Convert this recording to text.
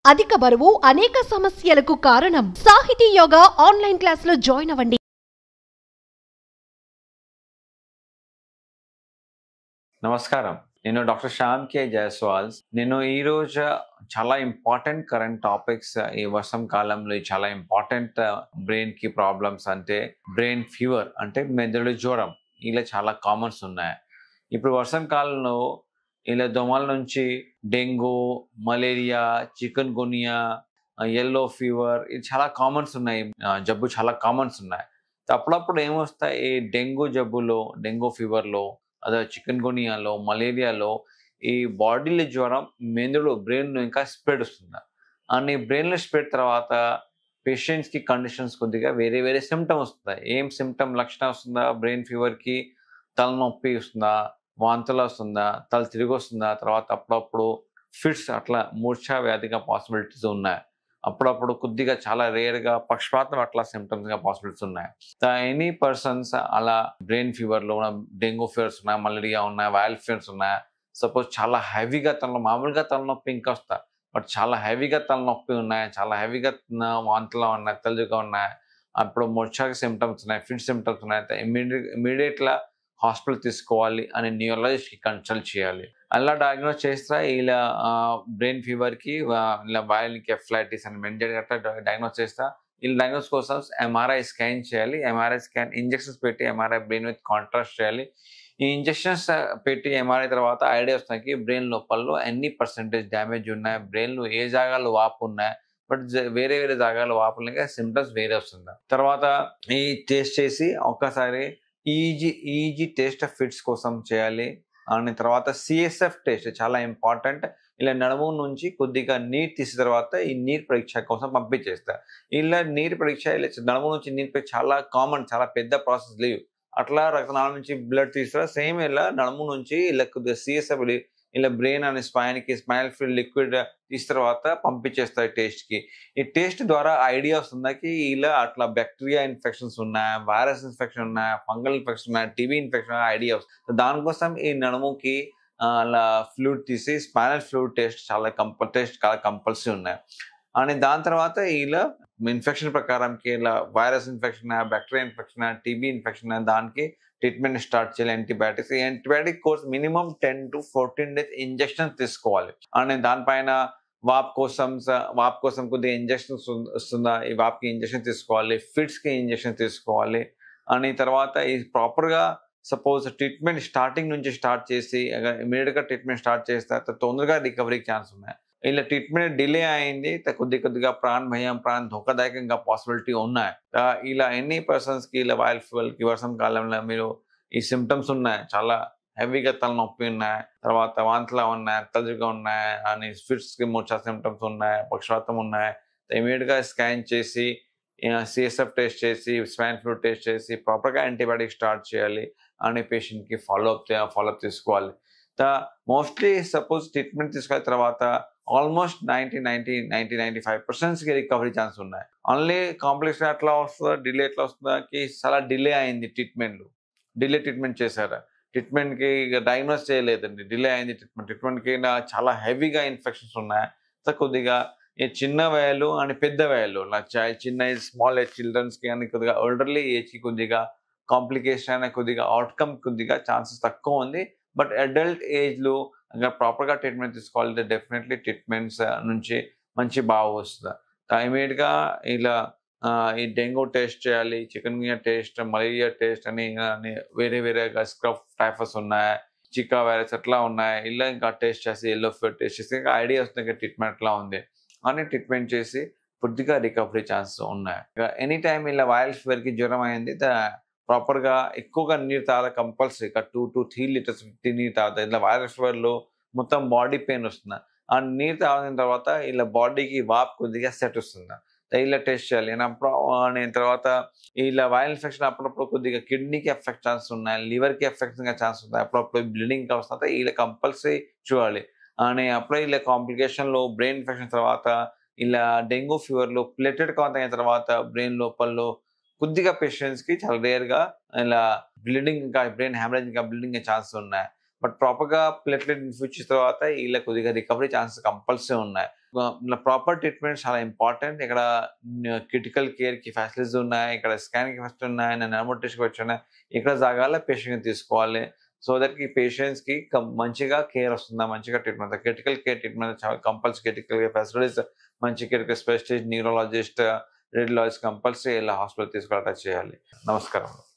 అధిక బరువు అనేక సమస్యలకు కారణం. సాహితీ యోగా ఆన్లైన్ క్లాసులో జాయిన్ అవ్వండి. నమస్కారం. నేను డాక్టర్ శ్యామ్ కే జైస్వాల్. నేను ఈ రోజు చాలా ఇంపార్టెంట్ కరెంట్ టాపిక్స్ ఈ వర్షం కాలంలో చాలా ఇంపార్టెంట్ బ్రెయిన్ కి ప్రాబ్లమ్స్ అంటే బ్రెయిన్ ఫీవర్ అంటే మెదడు జ్వరం ఇలా చాలా కామన్స్ ఉన్నాయి. ఇప్పుడు వర్షం కాలంలో ఇలా దోమల నుంచి dengue, malaria, chikungunya, yellow fever ఇది చాలా కామన్స్ ఉన్నాయి. జబ్బు చాలా కామన్స్ ఉన్నాయి. అప్పుడప్పుడు ఏమొస్తాయి ఈ డెంగ్యూ జబ్బులో, డెంగ్యూ ఫీవర్లో, అదే చికెన్ గునియాలో, మలేరియాలో ఈ బాడీలో జ్వరం మెదడు బ్రెయిన్లో ఇంకా స్ప్రెడ్ వస్తుంది. అని బ్రెయిన్లో స్ప్రెడ్ తర్వాత పేషెంట్స్కి కండిషన్స్ కొద్దిగా వేరే వేరే సిమ్టమ్ వస్తాయి. ఏం సిమ్టమ్ లక్షణం వస్తుందా? బ్రెయిన్ ఫీవర్కి తలనొప్పి వస్తుందా, వాంతులు వస్తుందా, తల తిరిగి వస్తుందా, తర్వాత అప్పుడప్పుడు ఫిట్స్ అట్లా మూర్ఛా వ్యాధిగా పాసిబిలిటీస్ ఉన్నాయి. అప్పుడప్పుడు కొద్దిగా చాలా రేర్గా పక్షపాతం అట్లా సిమ్టమ్స్గా పాసిబిలిటీస్ ఉన్నాయి. ఎనీ పర్సన్స్ అలా బ్రెయిన్ ఫీవర్లో ఉన్న డెంగ్యూ ఫీవర్స్ ఉన్నాయి, మలేరియా ఉన్నాయి, వైరల్ ఫీవర్స్ ఉన్నాయి. సపోజ్ చాలా హెవీగా మామూలుగా తలనొప్పి ఇంకా వస్తాయి, బట్ చాలా హెవీగా తలనొప్పి ఉన్నాయి, చాలా హెవీగా వాంతులు ఉన్నాయి, తలదిగా ఉన్నాయి, అప్పుడు మూర్ఛాకి సిమ్టమ్స్ ఉన్నాయి, ఫిట్ సిమ్టమ్స్ ఉన్నాయి, ఇమీడియట్గా హాస్పిటల్ తీసుకోవాలి అని న్యూరాలజిస్ట్కి కన్సల్ట్ చేయాలి. అలా డయాగ్నోస్ చేస్తా ఇలా బ్రెయిన్ ఫీవర్కి ఇలా వైరల్ ఎన్కెఫలైటిస్ అని మెంటల్ అట్లా డయాగ్నోస్ చేస్తా. ఇలా డయాగ్నోస్ కోసం ఎంఆర్ఐ స్కాన్ చేయాలి. ఎంఆర్ఐ స్కాన్ ఇంజెక్షన్స్ పెట్టి ఎంఆర్ఐ బ్రెయిన్ విత్ కాంట్రాస్ట్ చేయాలి. ఈ ఇంజెక్షన్స్ పెట్టి ఎంఆర్ఐ తర్వాత ఐడియా వస్తాయి బ్రెయిన్ లోపల ఎన్ని పర్సెంటేజ్ డ్యామేజ్ ఉన్నాయి, బ్రెయిన్లో ఏ జాగాలో వాపు ఉన్నాయి, బట్ వేరే వేరే జాగాలో వాపు ఉన్నాయి, సిమ్టమ్స్ వేరే వస్తుంది. తర్వాత ఈ టెస్ట్ చేసి ఒక్కసారి ఈజీ టెస్ట్ ఫిట్స్ కోసం చేయాలి. అని తర్వాత సిఎస్ఎఫ్ టెస్ట్ చాలా ఇంపార్టెంట్. ఇలా నడుము నుంచి కొద్దిగా నీరు తీసిన తర్వాత ఈ నీరు పరీక్ష కోసం పంపించేస్తారు. ఇలా నీరు పరీక్ష ఇలా నడుము నుంచి నీరు పరీక్ష చాలా కామన్, చాలా పెద్ద ప్రాసెస్ లేవు. అట్లా రక్తనాళం నుంచి బ్లడ్ తీస్తారు. సేమ్ ఇలా నడుము నుంచి ఇలా కొద్దిగా సిఎస్ఎఫ్ ఇలా బ్రెయిన్ అనే స్పైన్కి స్పైనల్ ఫ్లూయిడ్ లిక్విడ్ తీసిన తర్వాత పంపించేస్తారు టెస్ట్కి. ఈ టెస్ట్ ద్వారా ఐడియా వస్తుందాకి ఇలా అట్లా బ్యాక్టీరియా ఇన్ఫెక్షన్స్ ఉన్నాయి, వైరస్ ఇన్ఫెక్షన్ ఉన్నాయి, ఫంగల్ ఇన్ఫెక్షన్ ఉన్నాయి, టీబీ ఇన్ఫెక్షన్ ఐడియా వస్తుంది. దానికోసం ఈ నడుముకి అలా ఫ్లూయిడ్ తీసి స్పైనల్ ఫ్లూయిడ్ టెస్ట్ చాలా కంపల్సరీ ఉన్నాయి. అని దాని తర్వాత ఇలా ఇన్ఫెక్షన్ ప్రకారంకి ఇలా virus infection, bacteria infection, TB infection దానికి ట్రీట్మెంట్ స్టార్ట్ చేయాలి. యాంటీబయాటిక్స్ ఈ antibiotic course minimum 10 to 14 days injection తీసుకోవాలి. అని దానిపైన వాప్ కోసం కొద్దిగా ఇంజెక్షన్స్ వస్తుందా, ఈ వాప్కి ఇంజెక్షన్ తీసుకోవాలి, ఫిట్స్కి ఇంజెక్షన్ తీసుకోవాలి. అని తర్వాత ఈ ప్రాపర్గా సపోజ్ ట్రీట్మెంట్ స్టార్టింగ్ నుంచి స్టార్ట్ చేసి ఇమీడియట్గా ట్రీట్మెంట్ స్టార్ట్ చేస్తే తొందరగా రికవరీకి ఛాన్స్ ఉన్నాయి. ఇలా ట్రీట్మెంట్ డిలే అయింది కొద్దిగా ప్రాణ ధోకాదాయకంగా పాసిబిలిటీ ఉన్నాయి. ఇలా ఎన్ని పర్సన్స్కి ఇలా వైరల్ ఫీవర్కి వర్షం కాలంలో మీరు ఈ సిమ్టమ్స్ ఉన్నాయి, చాలా హెవీగా తలనొప్పి ఉన్నాయి, తర్వాత వాంతులు ఉన్నాయి, తలదిగా ఉన్నాయి, అని ఫిట్స్కి మూర్ఛా సిమ్టమ్స్ ఉన్నాయి, పక్షవాతం ఉన్నాయి, ఇమీడియట్గా స్కాన్ చేసి సిఎస్ఎఫ్ టెస్ట్ చేసి స్వైన్ ఫ్లూ టెస్ట్ చేసి ప్రాపర్గా యాంటీబయాటిక్ స్టార్ట్ చేయాలి. అని పేషెంట్కి ఫాలోఅప్ తీసుకోవాలి. మోస్ట్లీ సపోజ్ ట్రీట్మెంట్ తీసుకున్న తర్వాత ఆల్మోస్ట్ 90-95% రికవరీ ఛాన్స్ ఉన్నాయి. ఓన్లీ కాంప్లికేషన్ ఎట్లా వస్తుందో, డిలే ఎట్లా వస్తుందాకి చాలా డిలే అయింది ట్రీట్మెంట్ చేశారు, ట్రీట్మెంట్కి డయాగ్నోస్ చేయలేదండి, డిలే అయింది ట్రీట్మెంట్కి చాలా హెవీగా ఇన్ఫెక్షన్స్ ఉన్నాయి. కొద్దిగా ఈ చిన్న వయలు అని పెద్ద వయలు చిన్న స్మాల్ ఏజ్ చిల్డ్రన్స్కి అని కొద్దిగా ఎల్డర్లీ ఏజ్కి కొద్దిగా కాంప్లికేషన్ కొద్దిగా అవుట్కమ్ కొద్దిగా ఛాన్సెస్ తక్కువ ఉంది. బట్ అడల్ట్ ఏజ్లో ప్రాపర్గా ట్రీట్మెంట్ తీసుకోవాలి. డెఫినెట్లీ ట్రీట్మెంట్స్ నుంచి మంచి బాగా వస్తుంది. ఇమీడియట్గా ఇలా ఈ డెంగ్యూ టెస్ట్ చేయాలి, చికెన్ గునియా టెస్ట్, మలేరియా టెస్ట్ అని వేరే వేరేగా స్క్రఫ్ టైఫస్ ఉన్నాయి, చికా వైరస్ ఎట్లా ఉన్నాయి, ఇలా ఇంకా టెస్ట్ చేసి ఎల్లో ఫీవర్ టెస్ట్ చేసి ఇంకా ఐడియా వస్తుంది ట్రీట్మెంట్ ఎట్లా ఉంది అని ట్రీట్మెంట్ చేసి కొద్దిగా రికవరీ ఛాన్సెస్ ఉన్నాయి. ఎనీ టైం ఇలా వైరల్ ఫీవర్కి జ్వరం అయింది ప్రాపర్గా ఎక్కువగా నీరు తాగాలి కంపల్సరీ. 2 to 3 liters నీరు తాగుతాయి. ఇలా వైరల్ ఫీవర్లో మొత్తం బాడీ పెయిన్ వస్తుంది. ఆ నీరు తాగిన తర్వాత ఇలా బాడీకి వాప్ కొద్దిగా సెట్ వస్తుంది. ఇలా టెస్ట్ చేయాలి. తర్వాత ఇలా వైరల్ ఇన్ఫెక్షన్ అప్పుడప్పుడు కొద్దిగా కిడ్నీకి ఎఫెక్ట్ ఛాన్స్ ఉన్నాయి, లివర్కి ఎఫెక్ట్ ఛాన్స్ ఉన్నాయి, అప్పుడప్పుడు బ్లీడింగ్ వస్తుంది. ఇలా కంపల్సరీ చూడాలి. అప్పుడు ఇలా కాంప్లికేషన్లో బ్రెయిన్ ఇన్ఫెక్షన్ తర్వాత ఇలా డెంగ్యూ ఫీవర్లో ప్లేటెడ్ కౌంట్ అయిన తర్వాత బ్రెయిన్ లోపల కొద్దిగా పేషెంట్స్కి చాలా రేర్గా ఇలా బ్లీడింగ్ ఇంకా బ్రెయిన్ హ్యామరేజ్ ఇంకా బ్లీడింగ్ ఛాన్సెస్ ఉన్నాయి. బట్ ప్రాపర్గా ప్లేట్లెట్ ఇన్ఫ్యూజ్ చేసిన తర్వాత ఇలా కొద్దిగా రికవరీ ఛాన్సెస్ కంపల్సరీ ఉన్నాయి. ఇలా ప్రాపర్ ట్రీట్మెంట్ చాలా ఇంపార్టెంట్. ఇక్కడ క్రిటికల్ కేర్కి ఫెసిలిటీస్ ఉన్నాయి, ఇక్కడ స్కానింగ్ ఫెసిలిటీ ఉన్నాయి, నెమోటేషన్ వచ్చి ఉన్నాయి. ఇక్కడ జాగాలో పేషెంట్ని తీసుకోవాలి. సో దట్ ఈ పేషెంట్స్కి మంచిగా కేర్ వస్తుందా, మంచిగా treatment, critical care treatment compulsory. Critical care facilities మంచి critical specialist, neurologist, radiologist compulsory ఇలా హాస్పిటల్ తీసుకుని అటాచ్ చేయాలి. నమస్కారం.